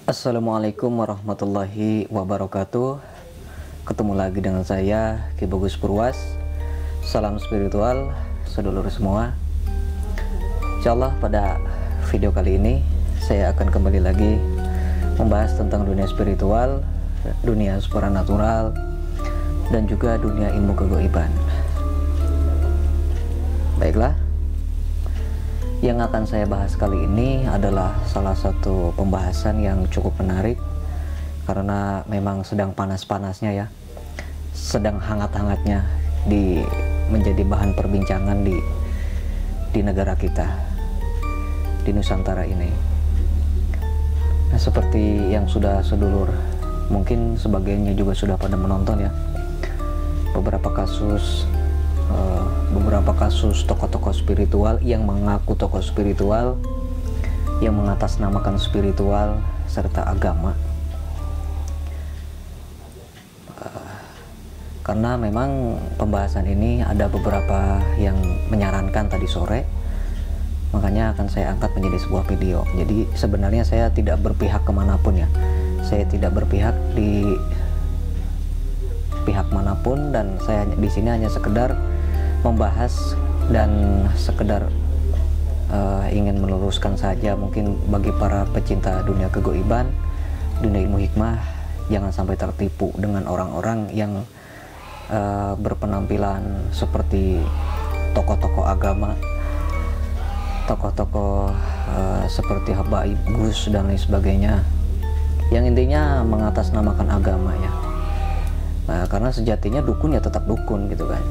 Assalamualaikum warahmatullahi wabarakatuh. Ketemu lagi dengan saya Ki Bagus Purwas. Salam spiritual sedulur semua. Insyaallah pada video kali ini saya akan kembali lagi membahas tentang dunia spiritual, dunia supranatural, dan juga dunia ilmu kegoiban. Baiklah, yang akan saya bahas kali ini adalah salah satu pembahasan yang cukup menarik karena memang sedang panas-panasnya ya, sedang hangat-hangatnya menjadi bahan perbincangan di negara kita, di Nusantara ini. Nah, seperti yang sudah sedulur, mungkin sebagiannya juga sudah pada menonton ya, beberapa kasus tokoh-tokoh spiritual yang mengaku tokoh spiritual, yang mengatasnamakan spiritual serta agama. Karena memang pembahasan ini ada beberapa yang menyarankan tadi sore, makanya akan saya angkat menjadi sebuah video. Jadi sebenarnya saya tidak berpihak kemanapun ya, saya tidak berpihak di pihak manapun, dan saya di sini hanya sekedar membahas dan sekedar ingin meluruskan saja, mungkin bagi para pecinta dunia kegoiban, dunia ilmu hikmah, jangan sampai tertipu dengan orang-orang yang berpenampilan seperti tokoh-tokoh agama, tokoh-tokoh seperti habaib Gus dan lain sebagainya, yang intinya mengatasnamakan agama ya. Nah, karena sejatinya dukun ya tetap dukun gitu kan,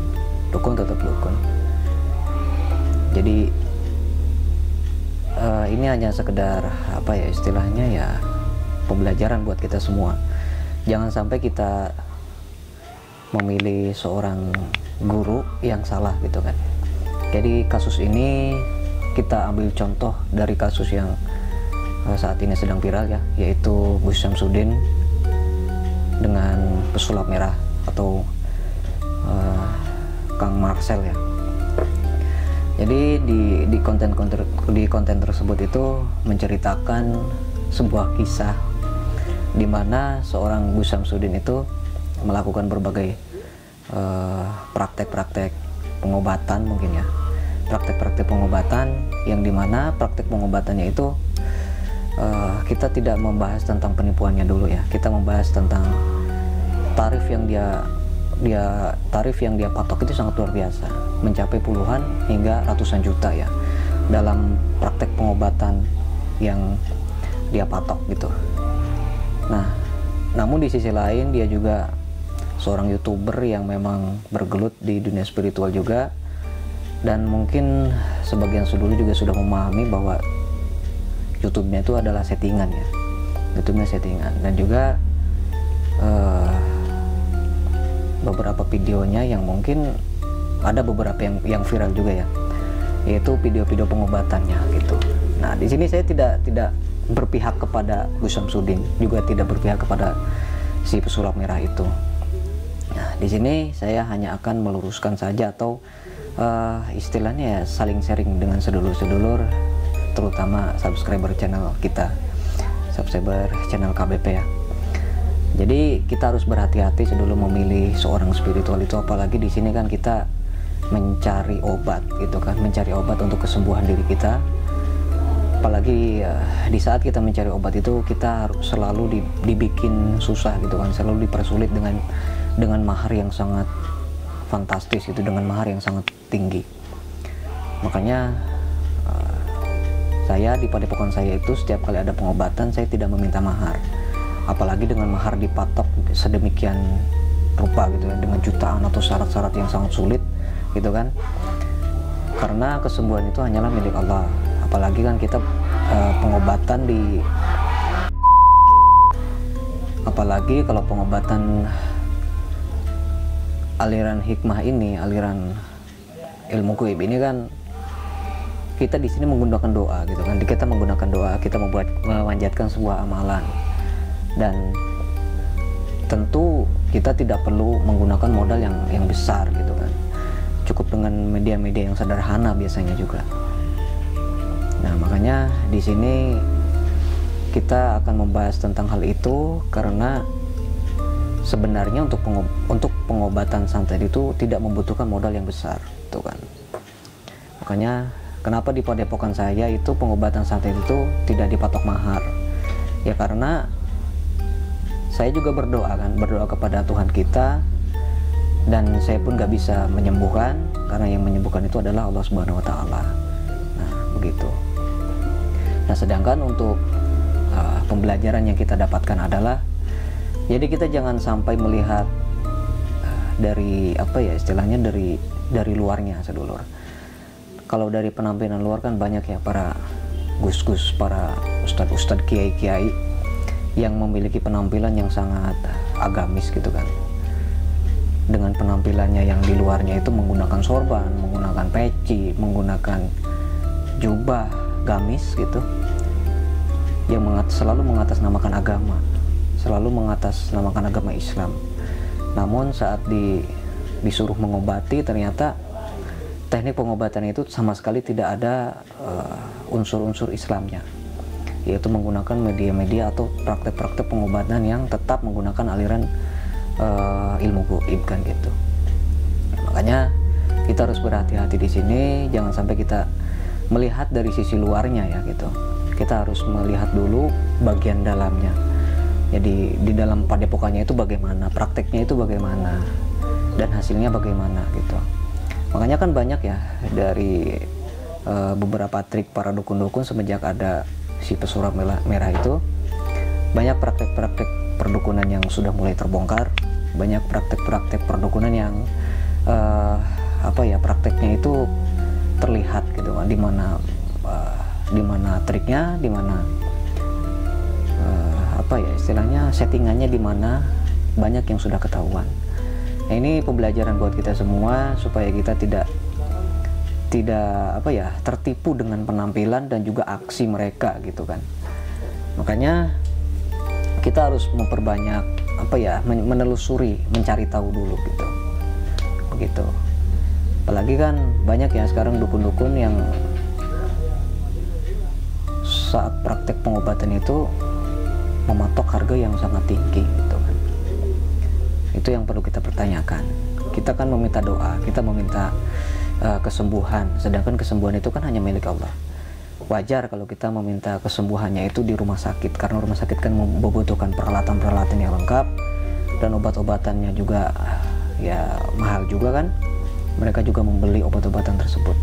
dukun tetap dukun. Jadi ini hanya sekedar apa ya istilahnya ya, pembelajaran buat kita semua. Jangan sampai kita memilih seorang guru yang salah gitu kan. Jadi kasus ini kita ambil contoh dari kasus yang saat ini sedang viral ya, yaitu Gus Syamsuddin dengan pesulap merah atau Kang Marcel ya. Jadi di konten tersebut itu menceritakan sebuah kisah di mana seorang Gus Syamsuddin itu melakukan berbagai praktek-praktek pengobatan, mungkin ya, praktek-praktek pengobatan yang dimana praktek pengobatannya itu kita tidak membahas tentang penipuannya dulu ya, kita membahas tentang tarif yang dia patok itu sangat luar biasa, mencapai puluhan hingga ratusan juta ya dalam praktek pengobatan yang dia patok gitu. Nah, namun di sisi lain dia juga seorang YouTuber yang memang bergelut di dunia spiritual juga, dan mungkin sebagian sedulur juga sudah memahami bahwa YouTube-nya itu adalah settingan ya, YouTube-nya settingan, dan juga beberapa videonya yang mungkin ada beberapa yang viral juga ya, yaitu video-video pengobatannya gitu. Nah, di sini saya tidak berpihak kepada Gus Syamsuddin, juga tidak berpihak kepada si pesulap merah itu. Nah, di sini saya hanya akan meluruskan saja, atau istilahnya ya saling sharing dengan sedulur-sedulur, terutama subscriber channel kita, subscriber channel KBP ya. Jadi kita harus berhati-hati sebelum memilih seorang spiritual itu, apalagi di sini kan kita mencari obat gitu kan, mencari obat untuk kesembuhan diri kita. Apalagi di saat kita mencari obat itu kita harus selalu dibikin susah gitu kan, selalu dipersulit dengan mahar yang sangat fantastis gitu, dengan mahar yang sangat tinggi. Makanya saya di padepokan saya itu setiap kali ada pengobatan saya tidak meminta mahar, apalagi dengan mahar dipatok sedemikian rupa gitu ya, dengan jutaan atau syarat-syarat yang sangat sulit gitu kan, karena kesembuhan itu hanyalah milik Allah. Apalagi kan kita pengobatan apalagi kalau pengobatan aliran hikmah ini, aliran ilmu gaib ini kan, kita di sini menggunakan doa gitu kan, kita menggunakan doa, kita memanjatkan sebuah amalan, dan tentu kita tidak perlu menggunakan modal yang besar gitu kan, cukup dengan media-media yang sederhana biasanya juga. Nah, makanya di sini kita akan membahas tentang hal itu karena sebenarnya untuk pengobatan santet itu tidak membutuhkan modal yang besar, tuh kan. Makanya kenapa di padepokan saya itu pengobatan santet itu tidak dipatok mahar, ya karena saya juga berdoa kepada Tuhan kita, dan saya pun gak bisa menyembuhkan karena yang menyembuhkan itu adalah Allah Subhanahu Wa Taala. Nah begitu. Nah sedangkan untuk pembelajaran yang kita dapatkan adalah, jadi kita jangan sampai melihat dari apa ya istilahnya dari luarnya sedulur. Kalau dari penampilan luar kan banyak ya para gus-gus, para ustadz-ustadz, kiai-kiai yang memiliki penampilan yang sangat agamis gitu kan. Dengan penampilannya yang di luarnya itu menggunakan sorban, menggunakan peci, menggunakan jubah gamis gitu, yang selalu mengatasnamakan agama, selalu mengatasnamakan agama Islam. Namun saat disuruh mengobati, ternyata teknik pengobatan itu sama sekali tidak ada unsur-unsur Islamnya, yaitu menggunakan media-media atau praktek-praktek pengobatan yang tetap menggunakan aliran ilmu gaib kan gitu. Makanya kita harus berhati-hati di sini, jangan sampai kita melihat dari sisi luarnya ya gitu. Kita harus melihat dulu bagian dalamnya. Jadi di dalam padepokannya itu bagaimana, prakteknya itu bagaimana, dan hasilnya bagaimana gitu. Makanya kan banyak ya dari beberapa trik para dukun-dukun semenjak ada si pesulap merah itu, banyak praktek-praktek perdukunan yang sudah mulai terbongkar, banyak praktek-praktek perdukunan yang prakteknya itu terlihat gitu kan, di mana triknya, di mana istilahnya settingannya, di mana banyak yang sudah ketahuan. Nah, ini pembelajaran buat kita semua supaya kita tidak tertipu dengan penampilan dan juga aksi mereka gitu kan. Makanya kita harus memperbanyak menelusuri, mencari tahu dulu gitu. Begitu. Apalagi kan banyak ya sekarang dukun-dukun yang saat praktek pengobatan itu mematok harga yang sangat tinggi gitu kan. Itu yang perlu kita pertanyakan. Kita kan meminta doa, kita meminta kesembuhan, sedangkan kesembuhan itu kan hanya milik Allah. Wajar kalau kita meminta kesembuhannya itu di rumah sakit, karena rumah sakit kan membutuhkan peralatan-peralatan yang lengkap, dan obat-obatannya juga ya mahal juga kan. Mereka juga membeli obat-obatan tersebut.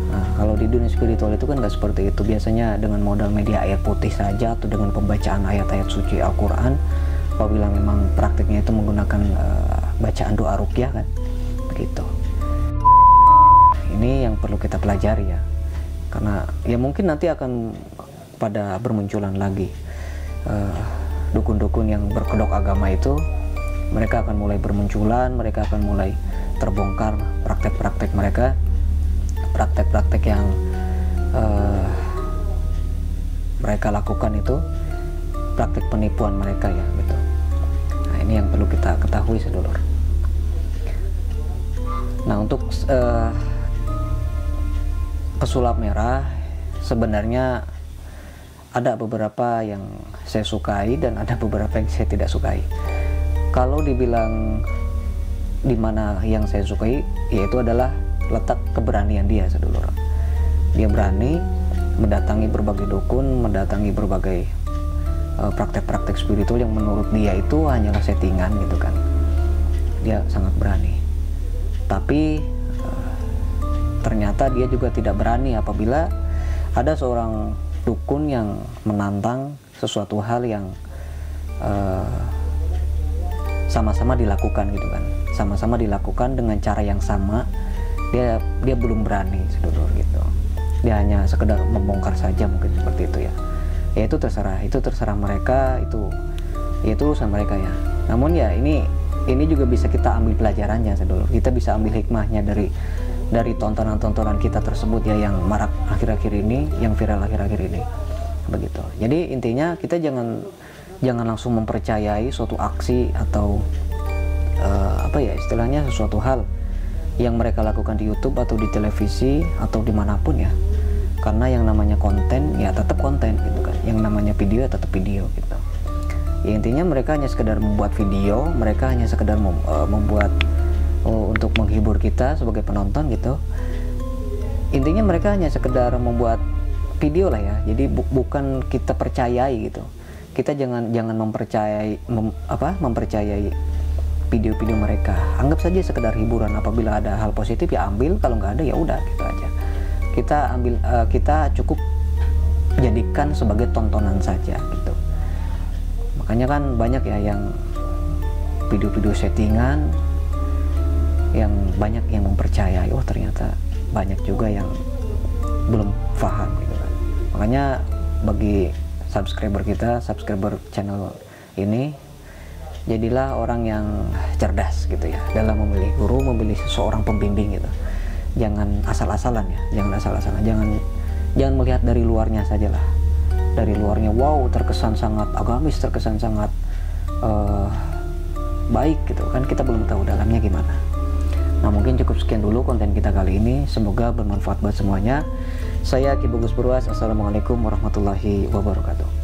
Nah, kalau di dunia spiritual itu kan nggak seperti itu. Biasanya dengan modal media air putih saja atau dengan pembacaan ayat-ayat suci Al-Quran, apabila memang praktiknya itu menggunakan bacaan doa ruqyah kan, begitu. Ini yang perlu kita pelajari ya, karena ya mungkin nanti akan pada bermunculan lagi dukun-dukun yang berkedok agama itu. Mereka akan mulai bermunculan, mereka akan mulai terbongkar praktek-praktek mereka, praktek-praktek yang mereka lakukan itu praktek penipuan mereka ya gitu. Nah ini yang perlu kita ketahui sedulur. Nah untuk pesulap merah sebenarnya ada beberapa yang saya sukai dan ada beberapa yang saya tidak sukai. Kalau dibilang di mana yang saya sukai, yaitu adalah letak keberanian dia sedulur. Dia berani mendatangi berbagai dukun, mendatangi berbagai praktek-praktek spiritual yang menurut dia itu hanyalah settingan gitu kan. Dia sangat berani. Tapi ternyata dia juga tidak berani apabila ada seorang dukun yang menantang sesuatu hal yang sama-sama dilakukan gitu kan, sama-sama dilakukan dengan cara yang sama, dia belum berani sedulur gitu. Dia hanya sekedar membongkar saja mungkin seperti itu ya. Ya itu terserah mereka, itu urusan mereka ya. Namun ya ini juga bisa kita ambil pelajarannya sedulur. Kita bisa ambil hikmahnya dari tontonan-tontonan kita tersebut ya, yang marak akhir-akhir ini, yang viral akhir-akhir ini. Begitu. Jadi intinya kita jangan langsung mempercayai suatu aksi atau istilahnya sesuatu hal yang mereka lakukan di YouTube atau di televisi atau dimanapun ya. karena yang namanya konten ya tetap konten gitu kan, yang namanya video ya tetap video gitu ya. Intinya mereka hanya sekedar membuat video, mereka hanya sekedar membuat untuk menghibur kita sebagai penonton gitu. Intinya mereka hanya sekedar membuat video lah ya, jadi bukan kita percayai gitu. Kita jangan mempercayai video-video mereka. Anggap saja sekedar hiburan. Apabila ada hal positif ya ambil, kalau nggak ada ya udah gitu aja. Kita cukup jadikan sebagai tontonan saja gitu. Makanya kan banyak ya yang video-video settingan yang banyak yang mempercayai, oh ternyata banyak juga yang belum paham gitu kan. Makanya bagi subscriber channel ini, jadilah orang yang cerdas gitu ya dalam memilih guru, memilih seseorang pembimbing gitu. Jangan asal-asalan ya, jangan melihat dari luarnya saja lah. Dari luarnya wow terkesan sangat agamis, terkesan sangat baik gitu kan, kita belum tahu dalamnya gimana. Nah mungkin cukup sekian dulu konten kita kali ini, semoga bermanfaat buat semuanya. Saya Ki Bagus Purwas, assalamualaikum warahmatullahi wabarakatuh.